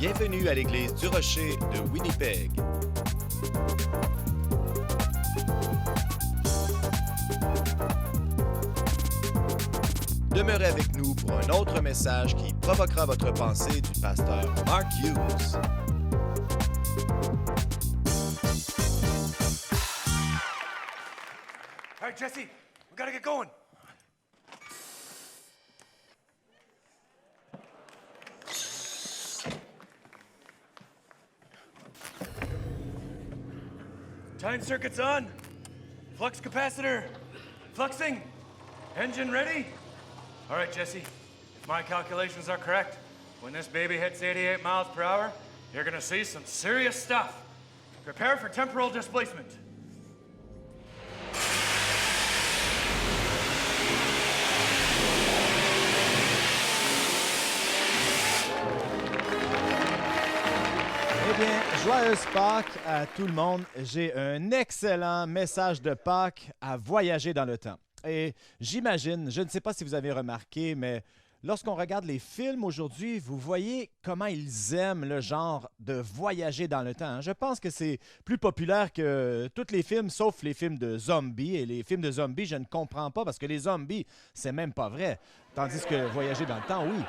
Bienvenue à l'église du Rocher de Winnipeg. Demeurez avec nous pour un autre message qui provoquera votre pensée du pasteur Mark Hughes. All right, Jesse, we gotta get going. Time circuit's on. Flux capacitor. Fluxing. Engine ready? All right, Jesse. If my calculations are correct, when this baby hits 88 miles per hour, you're gonna see some serious stuff. Prepare for temporal displacement. Eh bien, joyeuse Pâques à tout le monde. J'ai un excellent message de Pâques à voyager dans le temps. Et j'imagine, je ne sais pas si vous avez remarqué, mais lorsqu'on regarde les films aujourd'hui, vous voyez comment ils aiment le genre de voyager dans le temps. Je pense que c'est plus populaire que tous les films, sauf les films de zombies. Et les films de zombies, je ne comprends pas parce que les zombies, c'est même pas vrai. Tandis que voyager dans le temps, oui.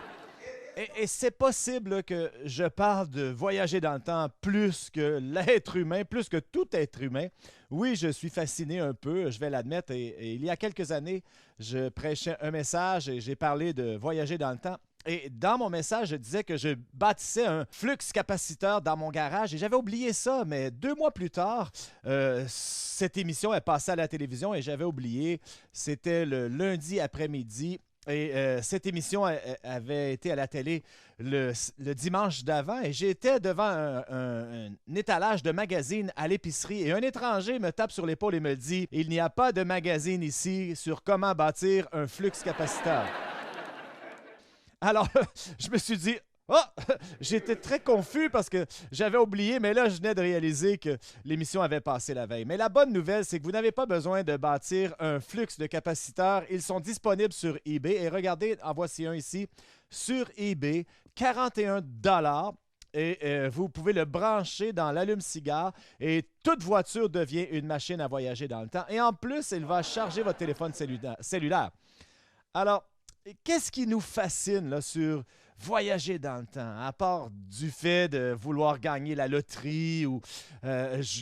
Et c'est possible là, que je parle de voyager dans le temps plus que l'être humain, plus que tout être humain. Oui, je suis fasciné un peu, je vais l'admettre. Et il y a quelques années, je prêchais un message et j'ai parlé de voyager dans le temps. Et dans mon message, je disais que je bâtissais un flux capaciteur dans mon garage et j'avais oublié ça, mais 2 mois plus tard, cette émission est passée à la télévision et j'avais oublié. C'était le lundi après-midi. Et cette émission avait été à la télé le dimanche d'avant et j'étais devant un étalage de magazines à l'épicerie et un étranger me tape sur l'épaule et me dit « Il n'y a pas de magazine ici sur comment bâtir un flux capaciteur. » Alors, je me suis dit « Oh! » J'étais très confus parce que j'avais oublié, mais là, je venais de réaliser que l'émission avait passé la veille. Mais la bonne nouvelle, c'est que vous n'avez pas besoin de bâtir un flux de capaciteurs. Ils sont disponibles sur eBay. Et regardez, en voici un ici, sur eBay, 41 $. Et vous pouvez le brancher dans l'allume-cigare et toute voiture devient une machine à voyager dans le temps. Et en plus, il va charger votre téléphone cellulaire. Alors, qu'est-ce qui nous fascine là, sur voyager dans le temps, à part du fait de vouloir gagner la loterie ou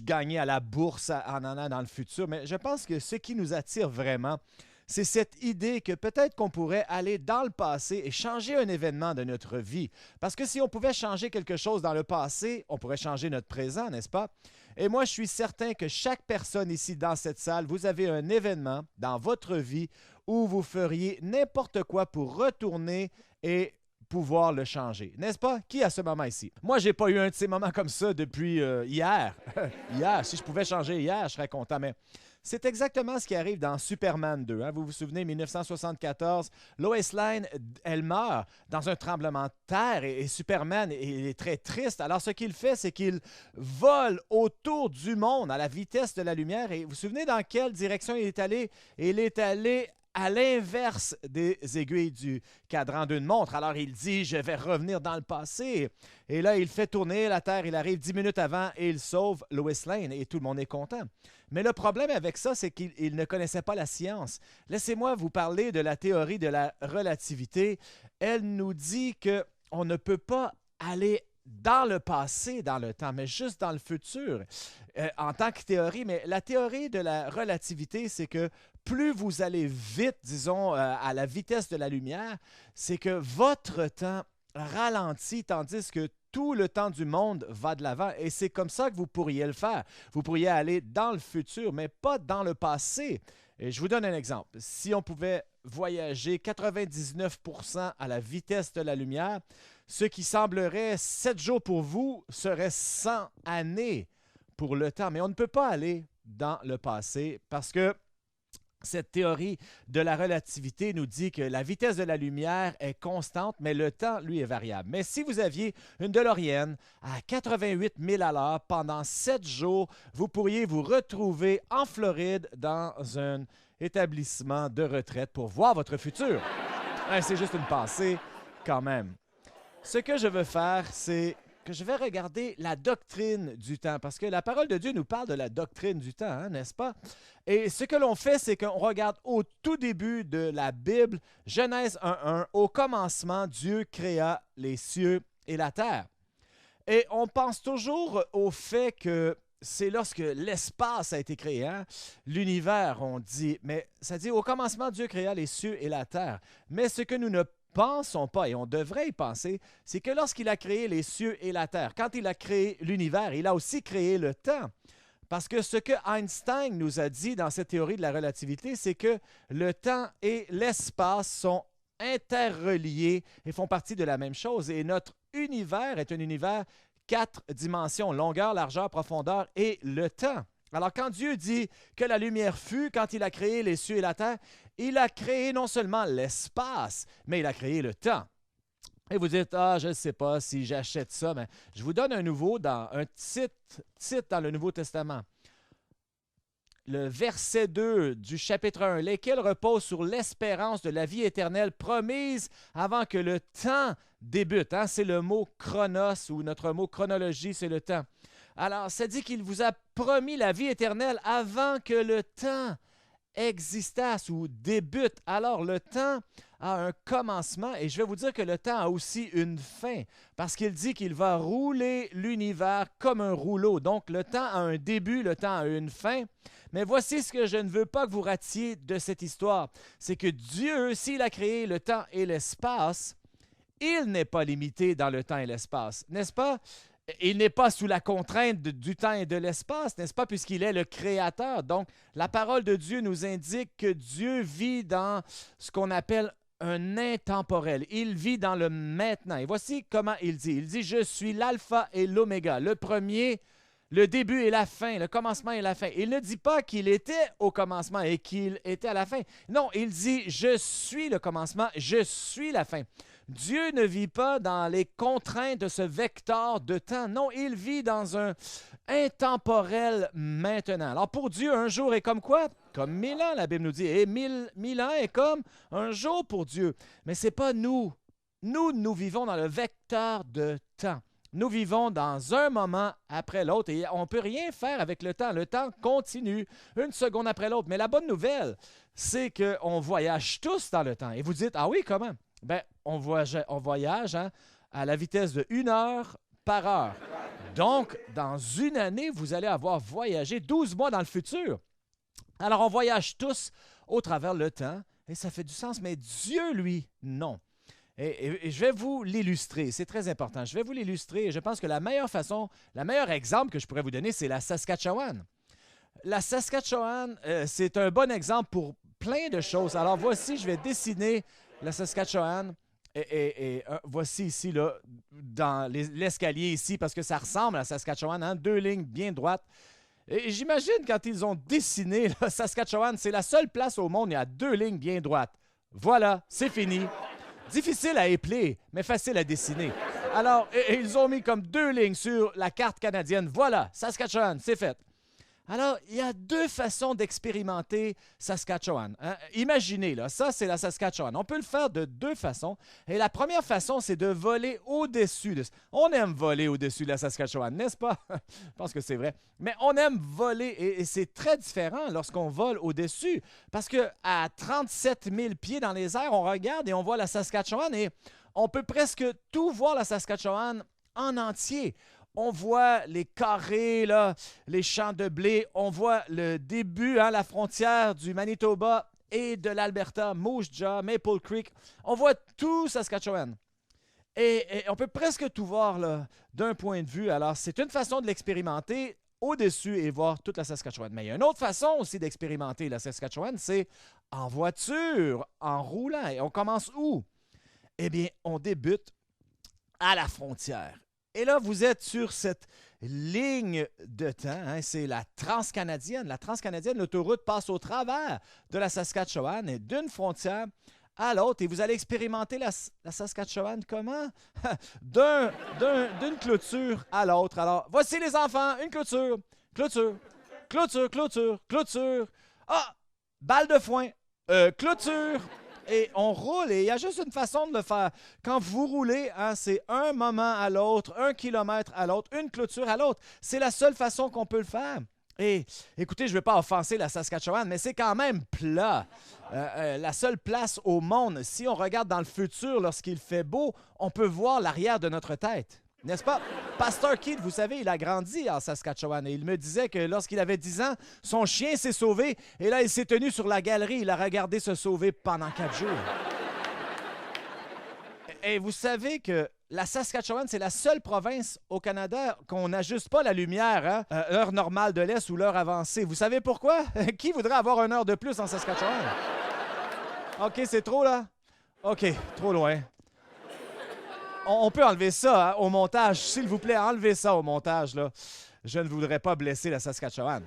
gagner à la bourse en allant dans le futur? Mais je pense que ce qui nous attire vraiment, c'est cette idée que peut-être qu'on pourrait aller dans le passé et changer un événement de notre vie. Parce que si on pouvait changer quelque chose dans le passé, on pourrait changer notre présent, n'est-ce pas? Et moi, je suis certain que chaque personne ici dans cette salle, vous avez un événement dans votre vie où vous feriez n'importe quoi pour retourner et pouvoir le changer. N'est-ce pas? Qui a ce moment ici? Moi, j'ai pas eu un de ces moments comme ça depuis hier. Hier, si je pouvais changer hier, je serais content, mais c'est exactement ce qui arrive dans Superman 2. Hein? Vous vous souvenez, 1974, Lois Lane, elle meurt dans un tremblement de terre et Superman il est très triste. Alors, ce qu'il fait, c'est qu'il vole autour du monde à la vitesse de la lumière. Et vous vous souvenez dans quelle direction il est allé? Il est allé à l'inverse des aiguilles du cadran d'une montre. Alors, il dit, je vais revenir dans le passé. Et là, il fait tourner la Terre. Il arrive 10 minutes avant et il sauve Lois Lane et tout le monde est content. Mais le problème avec ça, c'est qu'il ne connaissait pas la science. Laissez-moi vous parler de la théorie de la relativité. Elle nous dit qu'on ne peut pas aller dans le passé, dans le temps, mais juste dans le futur, en tant que théorie. Mais la théorie de la relativité, c'est que plus vous allez vite, disons, à la vitesse de la lumière, c'est que votre temps ralentit, tandis que tout le temps du monde va de l'avant. Et c'est comme ça que vous pourriez le faire. Vous pourriez aller dans le futur, mais pas dans le passé. Et je vous donne un exemple. Si on pouvait voyager 99% à la vitesse de la lumière, ce qui semblerait 7 jours pour vous serait 100 années pour le temps. Mais on ne peut pas aller dans le passé parce que cette théorie de la relativité nous dit que la vitesse de la lumière est constante, mais le temps, lui, est variable. Mais si vous aviez une DeLorean à 88 000 à l'heure pendant 7 jours, vous pourriez vous retrouver en Floride dans un établissement de retraite pour voir votre futur. C'est juste une pensée quand même. Ce que je veux faire, c'est que je vais regarder la doctrine du temps, parce que la parole de Dieu nous parle de la doctrine du temps, hein, n'est-ce pas? Et ce que l'on fait, c'est qu'on regarde au tout début de la Bible, Genèse 1.1, au commencement, Dieu créa les cieux et la terre. Et on pense toujours au fait que c'est lorsque l'espace a été créé, hein? L'univers, on dit, mais ça dit au commencement, Dieu créa les cieux et la terre. Mais ce que nous ne pensons pas, et on devrait y penser, c'est que lorsqu'il a créé les cieux et la terre, quand il a créé l'univers, il a aussi créé le temps. Parce que ce que Einstein nous a dit dans cette théorie de la relativité, c'est que le temps et l'espace sont interreliés et font partie de la même chose. Et notre univers est un univers 4 dimensions, longueur, largeur, profondeur et le temps. Alors quand Dieu dit que la lumière fut, quand il a créé les cieux et la terre, il a créé non seulement l'espace, mais il a créé le temps. Et vous dites, ah, je ne sais pas si j'achète ça, mais je vous donne un titre dans le Nouveau Testament. Le verset 2 du chapitre 1, lesquels reposent sur l'espérance de la vie éternelle promise avant que le temps débute. Hein? C'est le mot chronos ou notre mot chronologie, c'est le temps. Alors, ça dit qu'il vous a promis la vie éternelle avant que le temps existasse ou débute. Alors, le temps a un commencement et je vais vous dire que le temps a aussi une fin parce qu'il dit qu'il va rouler l'univers comme un rouleau. Donc, le temps a un début, le temps a une fin. Mais voici ce que je ne veux pas que vous ratiez de cette histoire. C'est que Dieu, s'il a créé le temps et l'espace, il n'est pas limité dans le temps et l'espace, n'est-ce pas? Il n'est pas sous la contrainte du temps et de l'espace, n'est-ce pas, puisqu'il est le créateur. Donc, la parole de Dieu nous indique que Dieu vit dans ce qu'on appelle un intemporel. Il vit dans le maintenant. Et voici comment il dit. Il dit, je suis l'alpha et l'oméga, le premier, le début et la fin, le commencement et la fin. Il ne dit pas qu'il était au commencement et qu'il était à la fin. Non, il dit, je suis le commencement, je suis la fin. Dieu ne vit pas dans les contraintes de ce vecteur de temps. Non, il vit dans un intemporel maintenant. Alors pour Dieu, un jour est comme quoi? Comme 1000 ans, la Bible nous dit. Et 1000 ans est comme un jour pour Dieu. Mais ce n'est pas nous. Nous vivons dans le vecteur de temps. Nous vivons dans un moment après l'autre et on ne peut rien faire avec le temps. Le temps continue une seconde après l'autre. Mais la bonne nouvelle, c'est qu'on voyage tous dans le temps. Et vous dites, ah oui, comment? Bien, on voyage hein, à la vitesse de 1 heure par heure. Donc, dans une année, vous allez avoir voyagé 12 mois dans le futur. Alors, on voyage tous au travers le temps et ça fait du sens, mais Dieu, lui, non. Et je vais vous l'illustrer, c'est très important. Je vais vous l'illustrer et je pense que la meilleure façon, le meilleur exemple que je pourrais vous donner, c'est la Saskatchewan. La Saskatchewan, c'est un bon exemple pour plein de choses. Alors, voici, je vais dessiner la Saskatchewan. Et voici ici, là, dans l'escalier ici, parce que ça ressemble à Saskatchewan, hein, 2 lignes bien droites. Et j'imagine quand ils ont dessiné la Saskatchewan, c'est la seule place au monde où il y a 2 lignes bien droites. Voilà, c'est fini. Difficile à épeler, mais facile à dessiner. Alors, ils ont mis comme 2 lignes sur la carte canadienne. Voilà, Saskatchewan, c'est fait. Alors, il y a 2 façons d'expérimenter Saskatchewan. Hein? Imaginez, là, ça, c'est la Saskatchewan. On peut le faire de 2 façons. Et la première façon, c'est de voler au-dessus. On aime voler au-dessus de la Saskatchewan, n'est-ce pas? Je pense que c'est vrai. Mais on aime voler et c'est très différent lorsqu'on vole au-dessus. Parce qu'à 37 000 pieds dans les airs, on regarde et on voit la Saskatchewan et on peut presque tout voir la Saskatchewan en entier. On voit les carrés, là, les champs de blé. On voit le début, hein, la frontière du Manitoba et de l'Alberta, Moose Jaw, Maple Creek. On voit tout Saskatchewan. Et on peut presque tout voir là, d'un point de vue. Alors, c'est une façon de l'expérimenter au-dessus et voir toute la Saskatchewan. Mais il y a une autre façon aussi d'expérimenter la Saskatchewan, c'est en voiture, en roulant. Et on commence où? Eh bien, on débute à la frontière. Et là, vous êtes sur cette ligne de temps, hein, c'est la Transcanadienne. La Transcanadienne, l'autoroute passe au travers de la Saskatchewan et d'une frontière à l'autre. Et vous allez expérimenter la Saskatchewan comment? D'une clôture à l'autre. Alors, voici les enfants, une clôture, clôture, clôture, clôture, clôture. Ah, balle de foin, clôture. Et on roule et il y a juste une façon de le faire. Quand vous roulez, hein, c'est un moment à l'autre, 1 kilomètre à l'autre, une clôture à l'autre. C'est la seule façon qu'on peut le faire. Et écoutez, je ne veux pas offenser la Saskatchewan, mais c'est quand même plat. La seule place au monde, si on regarde dans le futur, lorsqu'il fait beau, on peut voir l'arrière de notre tête. N'est-ce pas? Pasteur Keith, vous savez, il a grandi en Saskatchewan et il me disait que lorsqu'il avait 10 ans, son chien s'est sauvé et là, il s'est tenu sur la galerie. Il a regardé se sauver pendant 4 jours. Et vous savez que la Saskatchewan, c'est la seule province au Canada qu'on n'ajuste pas la lumière, hein? Heure normale de l'Est ou l'heure avancée. Vous savez pourquoi? Qui voudrait avoir 1 heure de plus en Saskatchewan? OK, c'est trop, là? OK, trop loin. On peut enlever ça, hein, au montage. S'il vous plaît, enlevez ça au montage, là. Je ne voudrais pas blesser la Saskatchewan.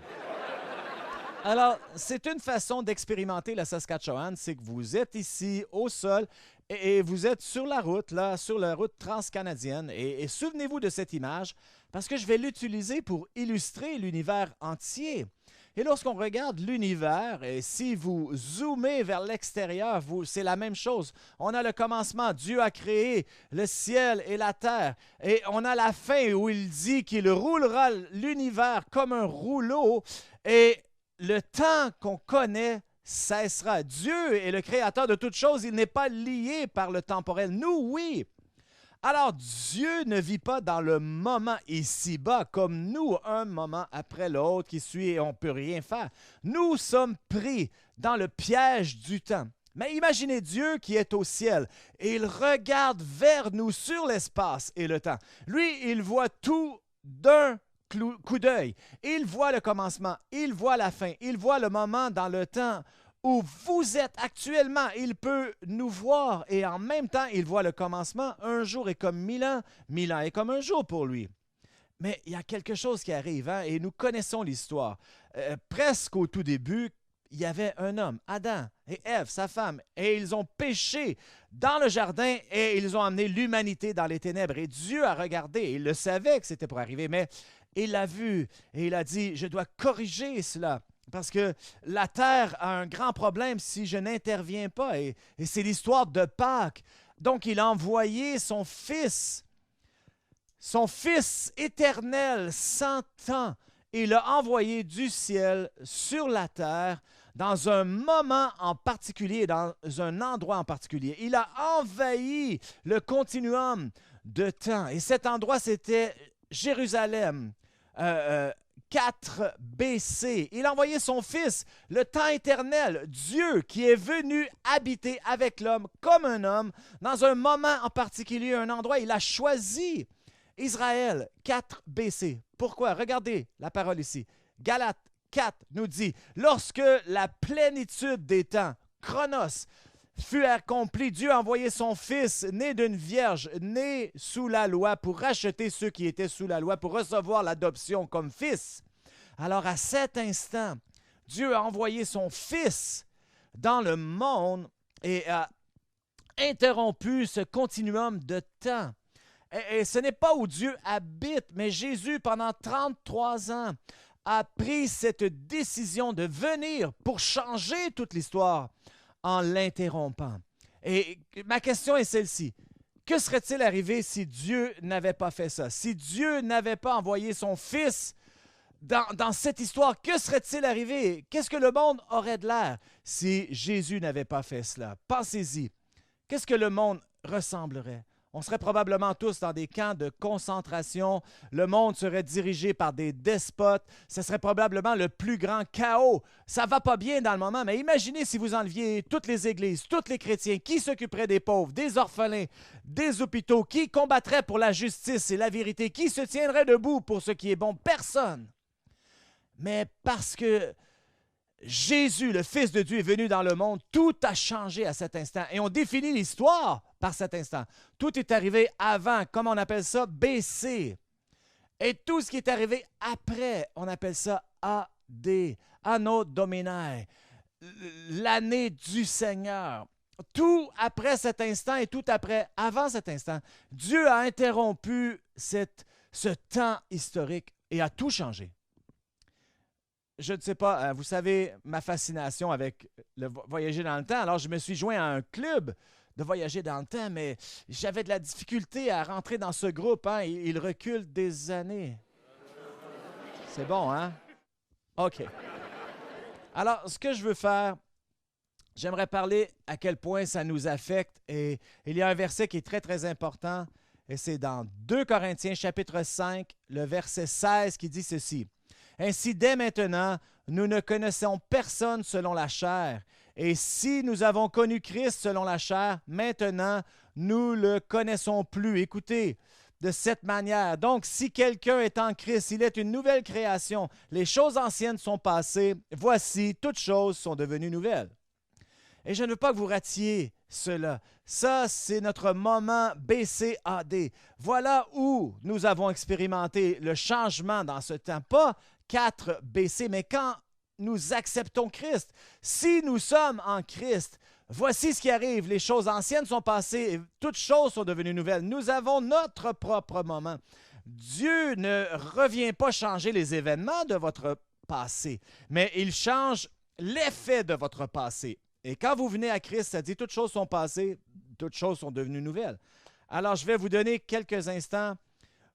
Alors, c'est une façon d'expérimenter la Saskatchewan, c'est que vous êtes ici au sol et vous êtes sur la route, là, sur la route transcanadienne. Et souvenez-vous de cette image parce que je vais l'utiliser pour illustrer l'univers entier. Et lorsqu'on regarde l'univers, et si vous zoomez vers l'extérieur, c'est la même chose. On a le commencement, Dieu a créé le ciel et la terre. Et on a la fin où il dit qu'il roulera l'univers comme un rouleau. Et le temps qu'on connaît cessera. Dieu est le créateur de toutes choses. Il n'est pas lié par le temporel. Nous, oui. Alors, Dieu ne vit pas dans le moment ici-bas comme nous, un moment après l'autre qui suit et on ne peut rien faire. Nous sommes pris dans le piège du temps. Mais imaginez Dieu qui est au ciel et il regarde vers nous sur l'espace et le temps. Lui, il voit tout d'un coup d'œil. Il voit le commencement, il voit la fin, il voit le moment dans le temps où vous êtes actuellement. Il peut nous voir et en même temps, il voit le commencement. Un jour est comme 1000 ans, 1000 ans est comme un jour pour lui. Mais il y a quelque chose qui arrive, hein, et nous connaissons l'histoire. Presque au tout début, il y avait un homme, Adam et Ève, sa femme, et ils ont péché dans le jardin et ils ont amené l'humanité dans les ténèbres. Et Dieu a regardé, il le savait que c'était pour arriver, mais il l'a vu et il a dit, je dois corriger cela. Parce que la terre a un grand problème si je n'interviens pas. Et c'est l'histoire de Pâques. Donc, il a envoyé son fils éternel, 100 ans. Il l'a envoyé du ciel sur la terre dans un moment en particulier, dans un endroit en particulier. Il a envahi le continuum de temps. Et cet endroit, c'était Jérusalem. 4 BC. Il a envoyé son Fils, le temps éternel, Dieu qui est venu habiter avec l'homme comme un homme dans un moment en particulier, un endroit. Il a choisi Israël, 4 BC. Pourquoi? Regardez la parole ici. Galates 4 nous dit, lorsque la plénitude des temps, chronos, fut accompli, Dieu a envoyé son Fils, né d'une vierge, né sous la loi, pour racheter ceux qui étaient sous la loi, pour recevoir l'adoption comme fils. Alors, à cet instant, Dieu a envoyé son Fils dans le monde et a interrompu ce continuum de temps. Et ce n'est pas où Dieu habite, mais Jésus, pendant 33 ans, a pris cette décision de venir pour changer toute l'histoire en l'interrompant. Et ma question est celle-ci. Que serait-il arrivé si Dieu n'avait pas fait ça? Si Dieu n'avait pas envoyé son Fils dans cette histoire, que serait-il arrivé? Qu'est-ce que le monde aurait de l'air si Jésus n'avait pas fait cela? Pensez-y. Qu'est-ce que le monde ressemblerait? On serait probablement tous dans des camps de concentration. Le monde serait dirigé par des despotes. Ce serait probablement le plus grand chaos. Ça va pas bien dans le moment, mais imaginez si vous enleviez toutes les églises, tous les chrétiens, qui s'occuperaient des pauvres, des orphelins, des hôpitaux, qui combattrait pour la justice et la vérité, qui se tiendrait debout pour ce qui est bon? Personne. Mais parce que Jésus, le Fils de Dieu, est venu dans le monde, tout a changé à cet instant. Et on définit l'histoire par cet instant. Tout est arrivé avant, comme on appelle ça, BC. Et tout ce qui est arrivé après, on appelle ça AD, Anno Domini, l'année du Seigneur. Tout après cet instant et tout avant cet instant, Dieu a interrompu ce temps historique et a tout changé. je ne sais pas, vous savez, ma fascination avec le voyager dans le temps. Alors, je me suis joint à un club de voyager dans le temps, mais j'avais de la difficulté à rentrer dans ce groupe. Hein? Il recule des années. C'est bon, hein? OK. Alors, ce que je veux faire, j'aimerais parler à quel point ça nous affecte. Et il y a un verset qui est très, très important. Et c'est dans 2 Corinthiens, chapitre 5, le verset 16, qui dit ceci. « Ainsi, dès maintenant, nous ne connaissons personne selon la chair. Et si nous avons connu Christ selon la chair, maintenant, nous ne le connaissons plus. » Écoutez, de cette manière. Donc, si quelqu'un est en Christ, il est une nouvelle création. Les choses anciennes sont passées. Voici, toutes choses sont devenues nouvelles. Et je ne veux pas que vous ratiez cela. Ça, c'est notre moment BCAD. Voilà où nous avons expérimenté le changement dans ce temps. Pas 4 BC, mais quand nous acceptons Christ. Si nous sommes en Christ, voici ce qui arrive. Les choses anciennes sont passées et toutes choses sont devenues nouvelles. Nous avons notre propre moment. Dieu ne revient pas changer les événements de votre passé, mais il change l'effet de votre passé. Et quand vous venez à Christ, ça dit toutes choses sont passées, toutes choses sont devenues nouvelles. Alors, je vais vous donner quelques instants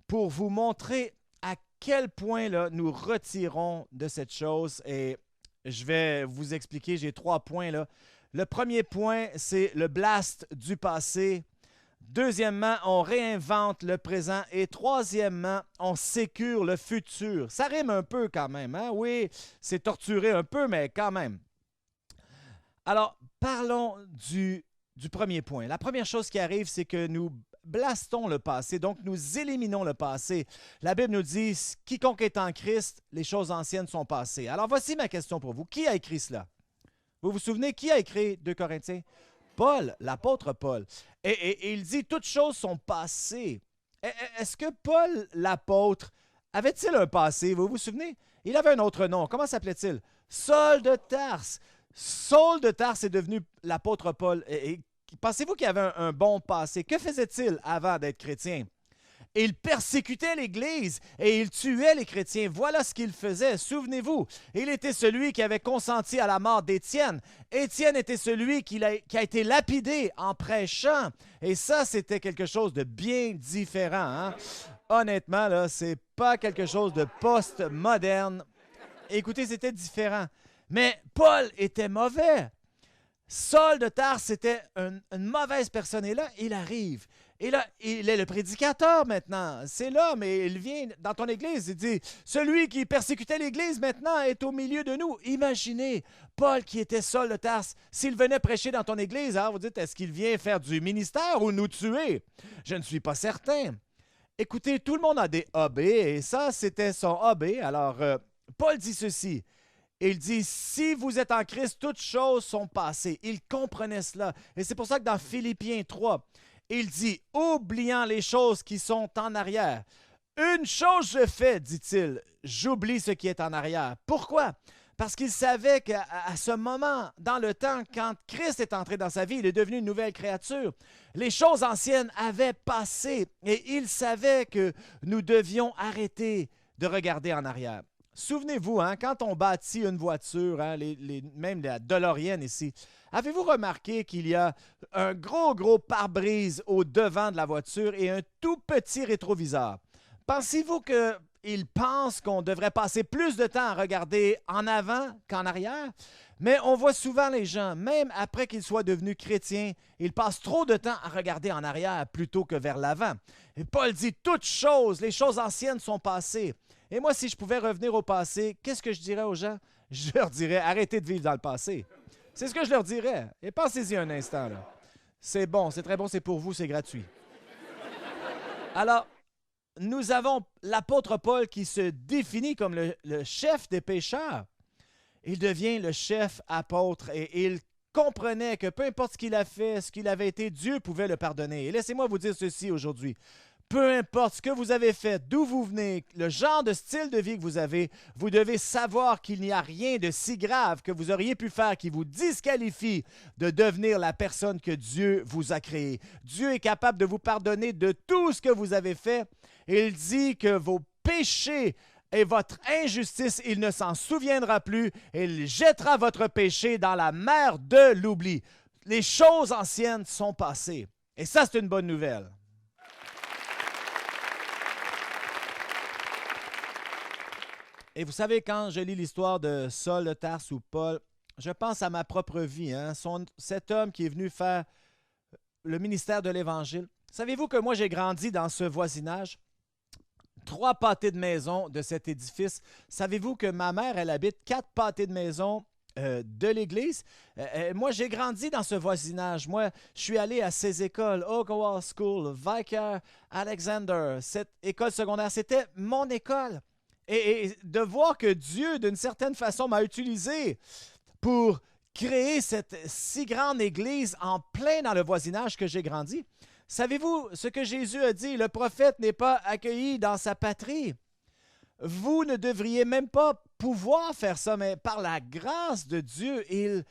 pour vous montrer à quel point là, nous retirons de cette chose. Et je vais vous expliquer, j'ai 3 points là. Le premier point, c'est le blast du passé. Deuxièmement, on réinvente le présent. Et troisièmement, on sécure le futur. Ça rime un peu quand même, hein? Oui, c'est torturé un peu, mais quand même. Alors, parlons du premier point. La première chose qui arrive, c'est que nous blastons le passé, donc nous éliminons le passé. La Bible nous dit « Quiconque est en Christ, les choses anciennes sont passées ». Alors, voici ma question pour vous. Qui a écrit cela? Vous vous souvenez, qui a écrit 2 Corinthiens? Paul, l'apôtre Paul. Et il dit « Toutes choses sont passées ». Est-ce que Paul, l'apôtre, avait-il un passé? Vous vous souvenez? Il avait un autre nom. Comment s'appelait-il? Saul de Tarse. Saul de Tarse est devenu l'apôtre Paul. Et pensez-vous qu'il avait un bon passé? Que faisait-il avant d'être chrétien? Il persécutait l'Église et il tuait les chrétiens. Voilà ce qu'il faisait. Souvenez-vous, il était celui qui avait consenti à la mort d'Étienne. Étienne était celui qui a été lapidé en prêchant. Et ça, c'était quelque chose de bien différent. Hein? Honnêtement, là, c'est pas quelque chose de post-moderne. Écoutez, c'était différent. Mais Paul était mauvais. Saul de Tarse était une mauvaise personne. Et là, il arrive. Et là, il est le prédicateur maintenant. C'est là, mais il vient dans ton église. Il dit, celui qui persécutait l'église maintenant est au milieu de nous. Imaginez, Paul qui était Saul de Tarse, s'il venait prêcher dans ton église, alors vous dites, est-ce qu'il vient faire du ministère ou nous tuer? Je ne suis pas certain. Écoutez, tout le monde a des AB et ça, c'était son AB. Alors, Paul dit ceci. Il dit, si vous êtes en Christ, toutes choses sont passées. Il comprenait cela. Et c'est pour ça que dans Philippiens 3, il dit, oubliant les choses qui sont en arrière. Une chose je fais, dit-il, j'oublie ce qui est en arrière. Pourquoi? Parce qu'il savait qu'à ce moment, dans le temps, quand Christ est entré dans sa vie, il est devenu une nouvelle créature. Les choses anciennes avaient passé et il savait que nous devions arrêter de regarder en arrière. Souvenez-vous, hein, quand on bâtit une voiture, hein, même la DeLorean ici, avez-vous remarqué qu'il y a un gros pare-brise au devant de la voiture et un tout petit rétroviseur? Pensez-vous qu'ils pensent qu'on devrait passer plus de temps à regarder en avant qu'en arrière? Mais on voit souvent les gens, même après qu'ils soient devenus chrétiens, ils passent trop de temps à regarder en arrière plutôt que vers l'avant. Et Paul dit, toutes choses, les choses anciennes sont passées. Et moi, si je pouvais revenir au passé, qu'est-ce que je dirais aux gens? Je leur dirais, arrêtez de vivre dans le passé. C'est ce que je leur dirais. Et pensez-y un instant. Là. C'est bon, c'est très bon, c'est pour vous, c'est gratuit. Alors, nous avons l'apôtre Paul qui se définit comme le chef des pécheurs. Il devient le chef apôtre et il comprenait que peu importe ce qu'il a fait, ce qu'il avait été, Dieu pouvait le pardonner. Et laissez-moi vous dire ceci aujourd'hui. Peu importe ce que vous avez fait, d'où vous venez, le genre de style de vie que vous avez, vous devez savoir qu'il n'y a rien de si grave que vous auriez pu faire qui vous disqualifie de devenir la personne que Dieu vous a créée. Dieu est capable de vous pardonner de tout ce que vous avez fait. Il dit que vos péchés et votre injustice, il ne s'en souviendra plus, et il jettera votre péché dans la mer de l'oubli. Les choses anciennes sont passées. Et ça, c'est une bonne nouvelle. Et vous savez, quand je lis l'histoire de Saul de Tarse ou Paul, je pense à ma propre vie. Cet homme qui est venu faire le ministère de l'Évangile. Savez-vous que moi, j'ai grandi dans ce voisinage? 3 pâtés de maison de cet édifice. Savez-vous que ma mère, elle habite 4 pâtés de maison de l'église? Moi, j'ai grandi dans ce voisinage. Moi, je suis allé à ces écoles, Ogawa School, Vicar, Alexander, cette école secondaire. C'était mon école. Et de voir que Dieu, d'une certaine façon, m'a utilisé pour créer cette si grande église en plein dans le voisinage que j'ai grandi. Savez-vous ce que Jésus a dit? Le prophète n'est pas accueilli dans sa patrie. Vous ne devriez même pas pouvoir faire ça, mais par la grâce de Dieu, il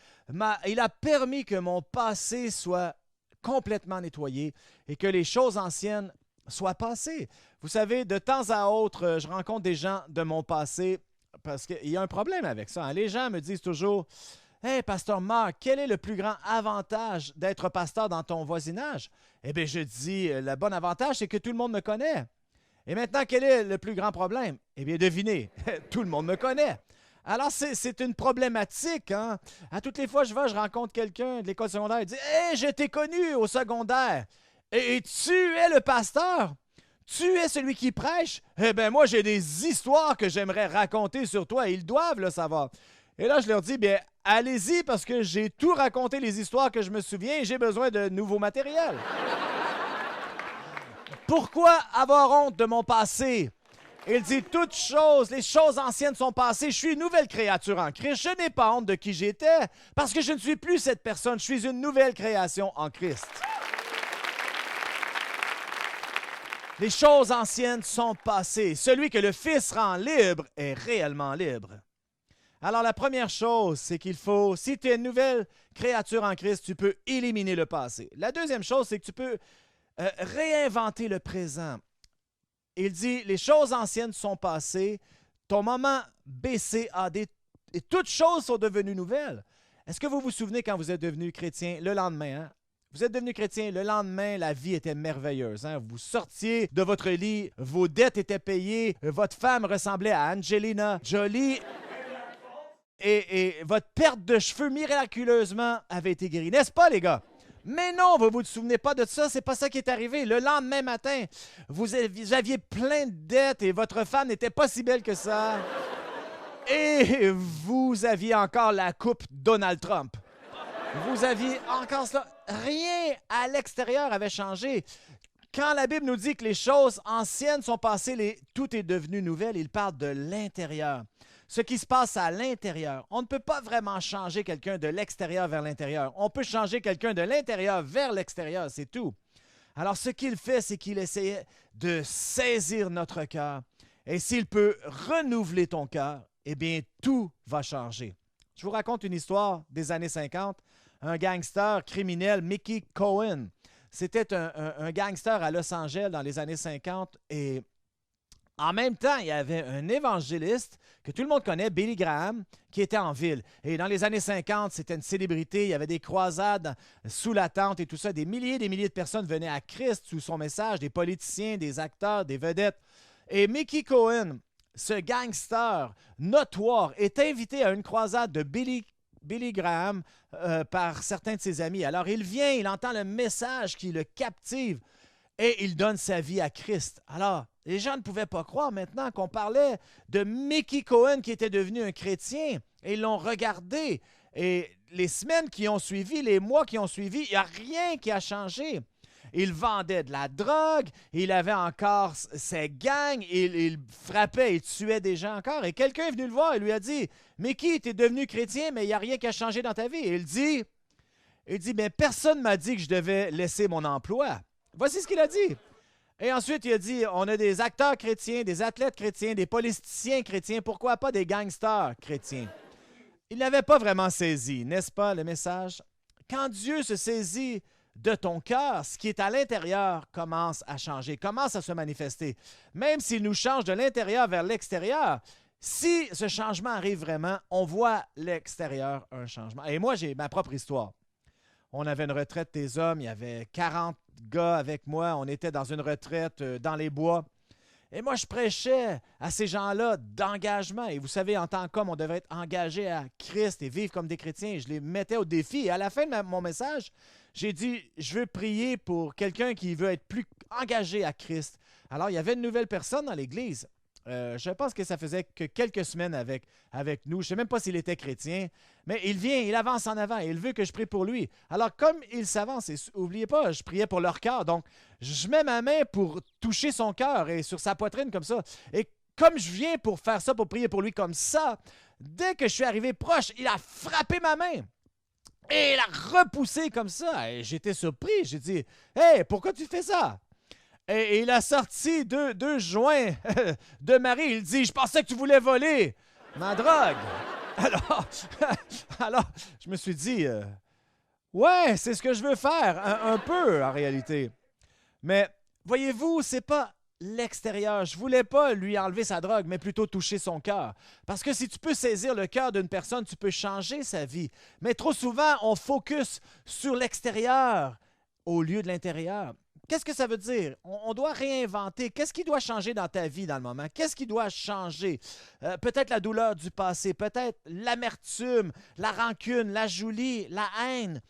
a permis que mon passé soit complètement nettoyé et que les choses anciennes soient passées. Vous savez, de temps à autre, je rencontre des gens de mon passé parce qu'il y a un problème avec ça. Les gens me disent toujours « Hey, pasteur Marc, quel est le plus grand avantage d'être pasteur dans ton voisinage? » Eh bien, je dis, le bon avantage, c'est que tout le monde me connaît. Et maintenant, quel est le plus grand problème? Eh bien, devinez, tout le monde me connaît. Alors, c'est une problématique. À toutes les fois je rencontre quelqu'un de l'école secondaire, il dit « Hey, je t'ai connu au secondaire. Et tu es le pasteur? Tu es celui qui prêche? Eh bien, moi, j'ai des histoires que j'aimerais raconter sur toi et ils doivent le savoir. » Et là, je leur dis, bien, allez-y parce que j'ai tout raconté les histoires que je me souviens et j'ai besoin de nouveau matériel. Pourquoi avoir honte de mon passé? Il dit, toutes choses, les choses anciennes sont passées. Je suis une nouvelle créature en Christ. Je n'ai pas honte de qui j'étais parce que je ne suis plus cette personne. Je suis une nouvelle création en Christ. Les choses anciennes sont passées. Celui que le Fils rend libre est réellement libre. Alors, la première chose, c'est qu'il faut, si tu es une nouvelle créature en Christ, tu peux éliminer le passé. La deuxième chose, c'est que tu peux réinventer le présent. Il dit, les choses anciennes sont passées, ton moment baissé et toutes choses sont devenues nouvelles. Est-ce que vous vous souvenez quand vous êtes devenu chrétien le lendemain, Vous êtes devenu chrétien, le lendemain, la vie était merveilleuse. Vous sortiez de votre lit, vos dettes étaient payées, votre femme ressemblait à Angelina Jolie et votre perte de cheveux miraculeusement avait été guérie. N'est-ce pas, les gars? Mais non, vous ne vous souvenez pas de ça, c'est pas ça qui est arrivé. Le lendemain matin, vous aviez plein de dettes et votre femme n'était pas si belle que ça. Et vous aviez encore la coupe Donald Trump. Vous aviez encore cela. Rien à l'extérieur avait changé. Quand la Bible nous dit que les choses anciennes sont passées, tout est devenu nouvelle, il parle de l'intérieur. Ce qui se passe à l'intérieur. On ne peut pas vraiment changer quelqu'un de l'extérieur vers l'intérieur. On peut changer quelqu'un de l'intérieur vers l'extérieur, c'est tout. Alors, ce qu'il fait, c'est qu'il essayait de saisir notre cœur. Et s'il peut renouveler ton cœur, eh bien, tout va changer. Je vous raconte une histoire des années 50. Un gangster criminel, Mickey Cohen. C'était un gangster à Los Angeles dans les années 50 et en même temps, il y avait un évangéliste que tout le monde connaît, Billy Graham, qui était en ville. Et dans les années 50, c'était une célébrité. Il y avait des croisades sous la tente et tout ça. Des milliers de personnes venaient à Christ sous son message, des politiciens, des acteurs, des vedettes. Et Mickey Cohen, ce gangster notoire, est invité à une croisade de Billy Graham par certains de ses amis. Alors, il vient, il entend le message qui le captive et il donne sa vie à Christ. Alors, les gens ne pouvaient pas croire maintenant qu'on parlait de Mickey Cohen qui était devenu un chrétien. Et ils l'ont regardé. Et les semaines qui ont suivi, les mois qui ont suivi, il n'y a rien qui a changé. Il vendait de la drogue, il avait encore ses gangs, il frappait et tuait des gens encore. Et quelqu'un est venu le voir et lui a dit « Mickey, tu es devenu chrétien, mais il n'y a rien qui a changé dans ta vie. » Et il dit « Mais personne ne m'a dit que je devais laisser mon emploi. » Voici ce qu'il a dit. Et ensuite, il a dit, on a des acteurs chrétiens, des athlètes chrétiens, des politiciens chrétiens, pourquoi pas des gangsters chrétiens? Il n'avait pas vraiment saisi, n'est-ce pas, le message? Quand Dieu se saisit de ton cœur, ce qui est à l'intérieur commence à changer, commence à se manifester. Même s'il nous change de l'intérieur vers l'extérieur, si ce changement arrive vraiment, on voit l'extérieur un changement. Et moi, j'ai ma propre histoire. On avait une retraite des hommes, il y avait 40 gars avec moi, on était dans une retraite dans les bois. Et moi, je prêchais à ces gens-là d'engagement. Et vous savez, en tant qu'homme, on devait être engagé à Christ et vivre comme des chrétiens. Et je les mettais au défi. Et à la fin de mon message, j'ai dit, je veux prier pour quelqu'un qui veut être plus engagé à Christ. Alors, il y avait une nouvelle personne dans l'Église. Je pense que ça faisait que quelques semaines avec nous. Je ne sais même pas s'il était chrétien, mais il vient, il avance en avant et il veut que je prie pour lui. Alors, comme il s'avance, et n'oubliez pas, je priais pour leur cœur, donc je mets ma main pour toucher son cœur et sur sa poitrine comme ça. Et comme je viens pour faire ça, pour prier pour lui comme ça, dès que je suis arrivé proche, il a frappé ma main. Et il a repoussé comme ça. Et j'étais surpris. J'ai dit, « Hey, pourquoi tu fais ça? » Et il a sorti deux joints de Marie. Il dit, « Je pensais que tu voulais voler ma drogue. » Alors, je me suis dit, ouais, c'est ce que je veux faire, un peu en réalité. Mais voyez-vous, c'est pas l'extérieur. Je voulais pas lui enlever sa drogue, mais plutôt toucher son cœur. Parce que si tu peux saisir le cœur d'une personne, tu peux changer sa vie. Mais trop souvent, on focus sur l'extérieur au lieu de l'intérieur. Qu'est-ce que ça veut dire? On doit réinventer. Qu'est-ce qui doit changer dans ta vie dans le moment? Qu'est-ce qui doit changer? Peut-être la douleur du passé, peut-être l'amertume, la rancune, la jalousie, la haine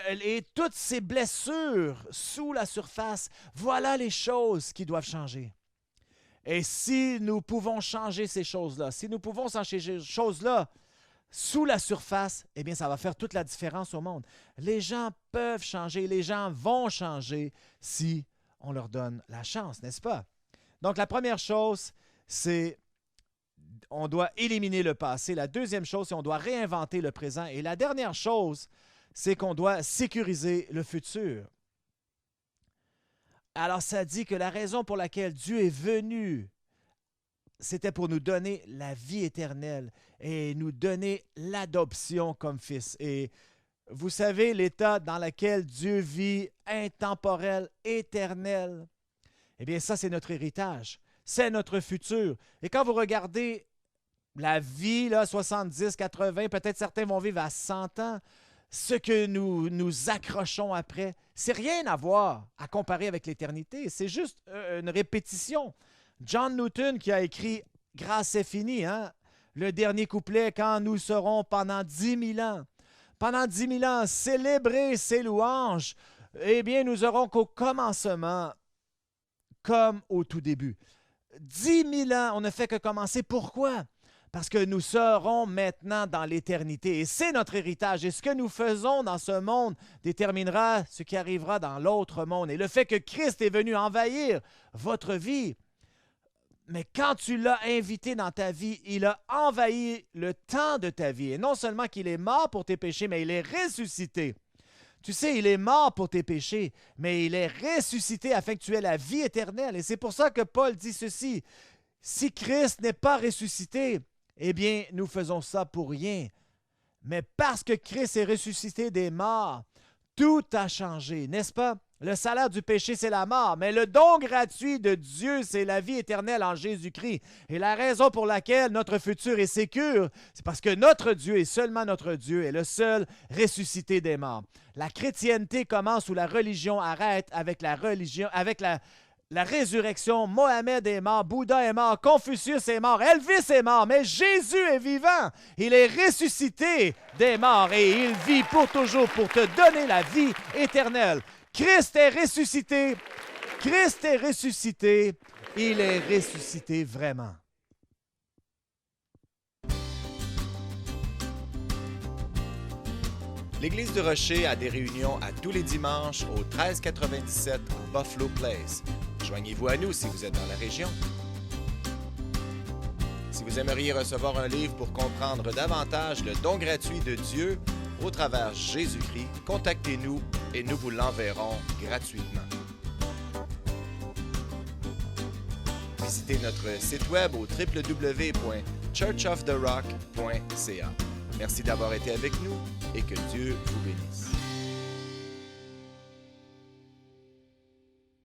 et toutes ces blessures sous la surface. Voilà les choses qui doivent changer. Et si nous pouvons changer ces choses-là, si nous pouvons changer ces choses-là, sous la surface, eh bien, ça va faire toute la différence au monde. Les gens peuvent changer, les gens vont changer si on leur donne la chance, n'est-ce pas? Donc, la première chose, c'est on doit éliminer le passé. La deuxième chose, c'est on doit réinventer le présent. Et la dernière chose, c'est qu'on doit sécuriser le futur. Alors, ça dit que la raison pour laquelle Dieu est venu, c'était pour nous donner la vie éternelle et nous donner l'adoption comme fils. Et vous savez, l'état dans lequel Dieu vit, intemporel, éternel, eh bien ça, c'est notre héritage. C'est notre futur. Et quand vous regardez la vie, là, 70, 80, peut-être certains vont vivre à 100 ans, ce que nous accrochons après, c'est rien à voir à comparer avec l'éternité. C'est juste une répétition. John Newton qui a écrit « Grâce est finie », hein? Le dernier couplet « Quand nous serons pendant 10 000 ans ». Pendant 10 000 ans, célébrer ses louanges, eh bien, nous aurons qu'au commencement, comme au tout début. 10 000 ans, on ne fait que commencer. Pourquoi? Parce que nous serons maintenant dans l'éternité. Et c'est notre héritage. Et ce que nous faisons dans ce monde déterminera ce qui arrivera dans l'autre monde. Et le fait que Christ est venu envahir votre vie, mais quand tu l'as invité dans ta vie, il a envahi le temps de ta vie. Et non seulement qu'il est mort pour tes péchés, mais il est ressuscité. Tu sais, il est mort pour tes péchés, mais il est ressuscité afin que tu aies la vie éternelle. Et c'est pour ça que Paul dit ceci. Si Christ n'est pas ressuscité, eh bien, nous faisons ça pour rien. Mais parce que Christ est ressuscité des morts, tout a changé, n'est-ce pas? Le salaire du péché, c'est la mort, mais le don gratuit de Dieu, c'est la vie éternelle en Jésus-Christ. Et la raison pour laquelle notre futur est sécure, c'est parce que notre Dieu et seulement notre Dieu est le seul ressuscité des morts. La chrétienté commence où la religion arrête avec la résurrection. Mohamed est mort, Bouddha est mort, Confucius est mort, Elvis est mort, mais Jésus est vivant. Il est ressuscité des morts et il vit pour toujours pour te donner la vie éternelle. Christ est ressuscité. Christ est ressuscité. Il est ressuscité vraiment. L'Église du Rocher a des réunions à tous les dimanches au 1397 Buffalo Place. Joignez-vous à nous si vous êtes dans la région. Si vous aimeriez recevoir un livre pour comprendre davantage le don gratuit de Dieu au travers Jésus-Christ, contactez-nous et nous vous l'enverrons gratuitement. Visitez notre site web au www.churchoftherock.ca. Merci d'avoir été avec nous et que Dieu vous bénisse.